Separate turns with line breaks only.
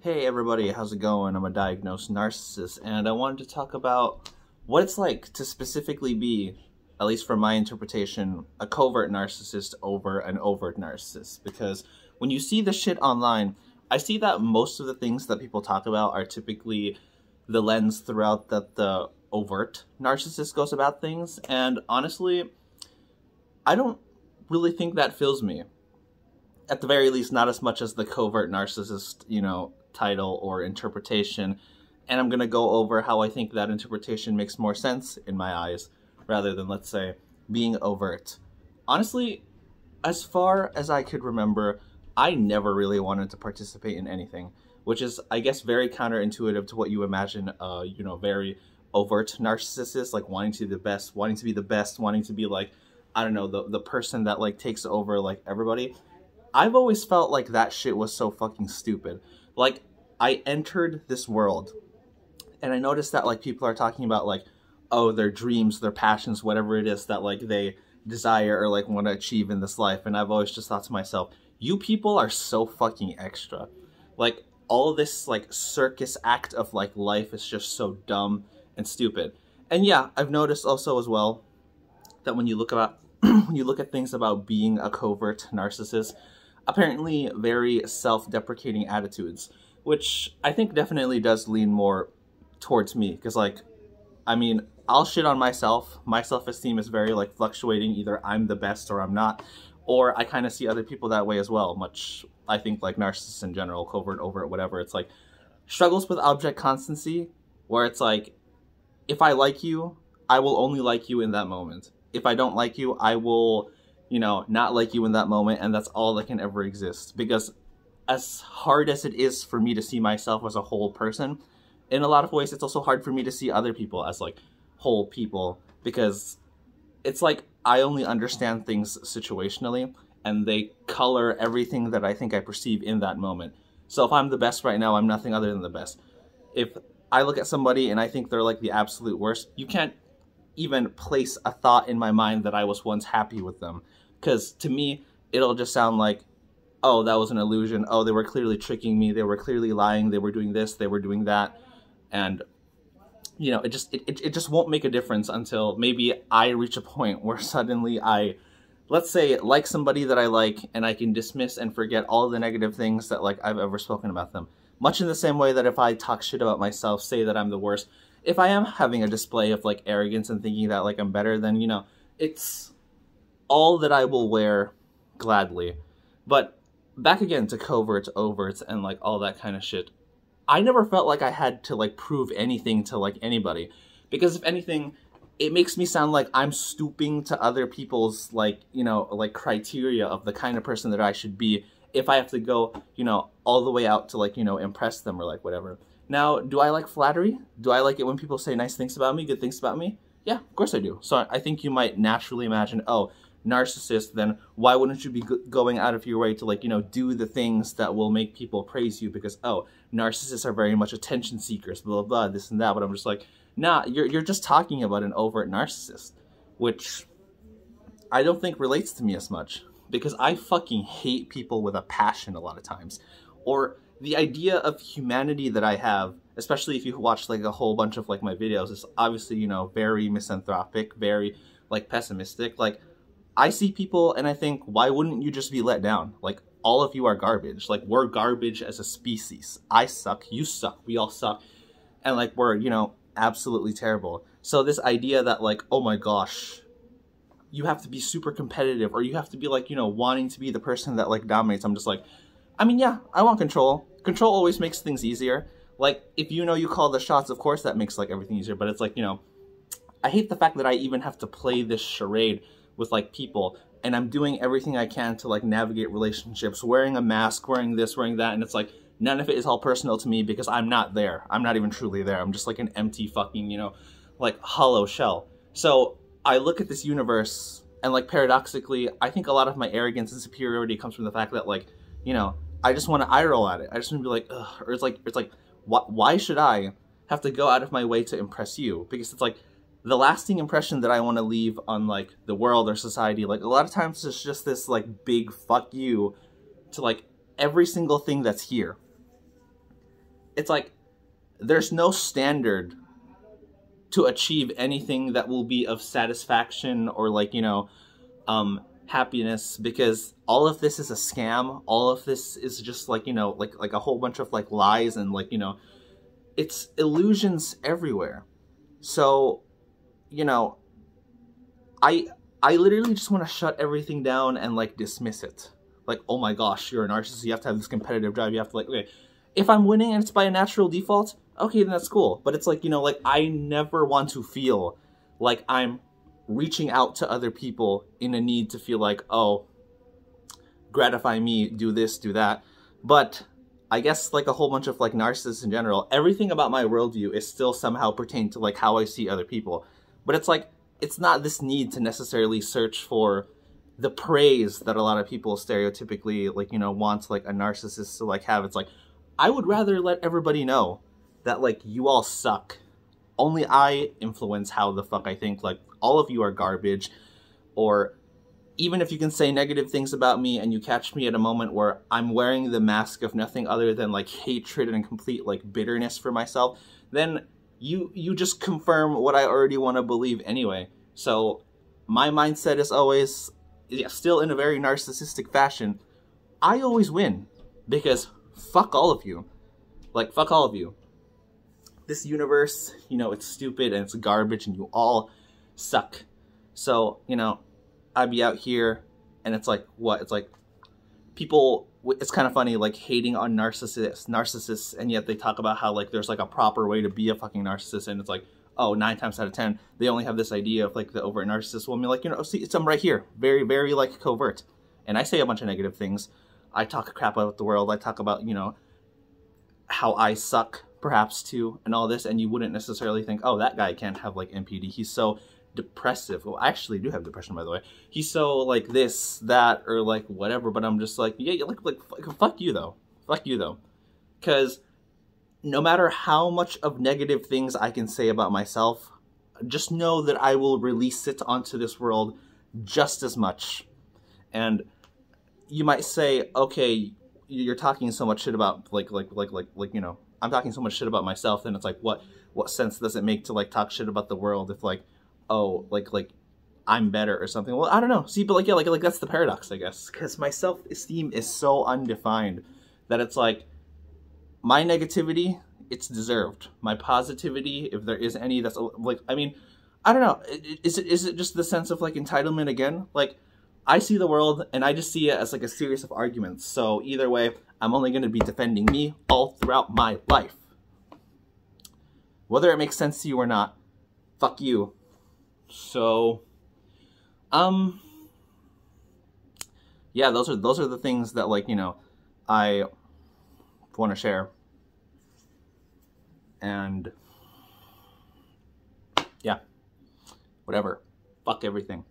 Hey everybody, how's it going? I'm a diagnosed narcissist, and I wanted to talk about what it's like to specifically be, at least from my interpretation, a covert narcissist over an overt narcissist. Because when you see the shit online, I see that most of the things that people talk about are typically the lens throughout that the overt narcissist goes about things, and honestly, I don't really think that fills me. At the very least, not as much as the covert narcissist, title or interpretation. And I'm going to go over how I think that interpretation makes more sense in my eyes, rather than, let's say, being overt. Honestly, as far as I could remember, I never really wanted to participate in anything, which is, I guess, very counterintuitive to what you imagine, very overt narcissist is, like wanting to be the best, wanting to be like, I don't know, the person that like takes over like everybody. I've always felt like that shit was so fucking stupid. Like, I entered this world, and I noticed that, like, people are talking about, like, oh, their dreams, their passions, whatever it is that, like, they desire or, like, want to achieve in this life. And I've always just thought to myself, you people are so fucking extra. Like, all this, like, circus act of, like, life is just so dumb and stupid. And yeah, I've noticed also as well that when you look about, when you look at things about being a covert narcissist, apparently very self-deprecating attitudes, which I think definitely does lean more towards me, because, like, I mean, I'll shit on myself. My self-esteem is very, like, fluctuating. Either I'm the best or I'm not, or I kind of see other people that way as well, much, I think, like narcissists in general, covert, overt, whatever. It's like, struggles with object constancy, where it's like, if I like you, I will only like you in that moment. If I don't like you, I will not like you in that moment, and that's all that can ever exist. Because as hard as it is for me to see myself as a whole person, in a lot of ways, it's also hard for me to see other people as, like, whole people. Because it's like, I only understand things situationally, and they color everything that I think I perceive in that moment. So if I'm the best right now, I'm nothing other than the best. If I look at somebody and I think they're, like, the absolute worst, you can't even place a thought in my mind that I was once happy with them. Because to me, it'll just sound like, oh, that was an illusion. Oh, they were clearly tricking me. They were clearly lying. They were doing this. They were doing that. And, it just won't make a difference until maybe I reach a point where suddenly let's say, like somebody that I like, and I can dismiss and forget all the negative things that, like, I've ever spoken about them. Much in the same way that if I talk shit about myself, say that I'm the worst, if I am having a display of, like, arrogance and thinking that, like, I'm better, then, it's all that I will wear gladly. But back again to coverts, overts, and, like, all that kind of shit. I never felt like I had to, like, prove anything to, like, anybody. Because if anything, it makes me sound like I'm stooping to other people's, like, criteria of the kind of person that I should be if I have to go, all the way out to, like, impress them or, like, whatever. Now, do I like flattery? Do I like it when people say nice things about me, good things about me? Yeah, of course I do. So I think you might naturally imagine, oh, narcissist, then why wouldn't you be going out of your way to, like, do the things that will make people praise you? Because, oh, narcissists are very much attention seekers, blah, blah, blah, this and that. But I'm just like, nah, you're just talking about an overt narcissist, which I don't think relates to me as much, because I fucking hate people with a passion a lot of times. Or the idea of humanity that I have, especially if you watch, like, a whole bunch of, like, my videos, is obviously, very misanthropic, very, like, pessimistic. Like, I see people and I think, why wouldn't you just be let down? Like, all of you are garbage. Like, we're garbage as a species. I suck, you suck, we all suck. And, like, we're, absolutely terrible. So this idea that, like, oh my gosh, you have to be super competitive, or you have to be, like, wanting to be the person that, like, dominates. I'm just like, I mean, yeah, I want control. Control always makes things easier. Like, if you call the shots, of course that makes, like, everything easier. But it's like, I hate the fact that I even have to play this charade with, like, people, and I'm doing everything I can to, like, navigate relationships, wearing a mask, wearing this, wearing that, and it's like, none of it is all personal to me because I'm not there. I'm not even truly there. I'm just, like, an empty fucking, like, hollow shell. So I look at this universe, and, like, paradoxically, I think a lot of my arrogance and superiority comes from the fact that, like, I just want to eye roll at it. I just want to be like, ugh. Or it's like, why should I have to go out of my way to impress you? Because it's like, the lasting impression that I want to leave on, like, the world or society, like, a lot of times it's just this, like, big fuck you to, like, every single thing that's here. it's like there's no standard to achieve anything that will be of satisfaction or like, you know, happiness, because all of this is a scam. All of this is just like, you know, like a whole bunch of like lies and like, you know, it's illusions everywhere. So, you know, I literally just want to shut everything down and like dismiss it. Like, oh my gosh, you're a narcissist. You have to have this competitive drive. You have to like, okay, if I'm winning and it's by a natural default, okay, then that's cool. But it's like, you know, like I never want to feel like I'm reaching out to other people in a need to feel like, oh, gratify me, do this, do that. But I guess like a whole bunch of like narcissists in general, everything about my worldview is still somehow pertained to like how I see other people. But it's like, it's not this need to necessarily search for the praise that a lot of people stereotypically like, you know, want like a narcissist to like have. It's like, I would rather let everybody know that like you all suck. Only I influence how the fuck I think. Like all of you are garbage. Or even if you can say negative things about me and you catch me at a moment where I'm wearing the mask of nothing other than like hatred and complete like bitterness for myself, then you just confirm what I already want to believe anyway. So my mindset is always, yeah, still in a very narcissistic fashion, I always win. Because fuck all of you. Like, fuck all of you. This universe, you know, it's stupid and it's garbage and you all suck. So, you know, I'd be out here and it's like, what? It's like people, it's kind of funny, like hating on narcissists, and yet they talk about how like there's like a proper way to be a fucking narcissist, and it's like, oh, 9 times out of 10, they only have this idea of like the overt narcissist. Well, I mean, like, you know, see, it's right here, very, very like covert. And I say a bunch of negative things. I talk crap about the world. I talk about, you know, how I suck, perhaps, too, and all this, and you wouldn't necessarily think, oh, that guy can't have, like, NPD. He's so depressive. Well, I actually do have depression, by the way. He's so, like, this, that, or, like, whatever, but I'm just like, yeah, like fuck you, though. Fuck you, though. Because no matter how much of negative things I can say about myself, just know that I will release it onto this world just as much. And you might say, okay, you're talking so much shit about, like, you know, I'm talking so much shit about myself, then it's like, what sense does it make to, like, talk shit about the world if, like, oh, like, I'm better or something? Well, I don't know. See, but, like, yeah, like that's the paradox, I guess. Because my self-esteem is so undefined that it's like, my negativity, it's deserved. My positivity, if there is any, that's, like, I mean, I don't know. Is it just the sense of, like, entitlement again? Like, I see the world, and I just see it as, like, a series of arguments. So, either way, I'm only going to be defending me all throughout my life. Whether it makes sense to you or not, fuck you. So, yeah, those are the things that, like, you know, I want to share. And, yeah, whatever. Fuck everything.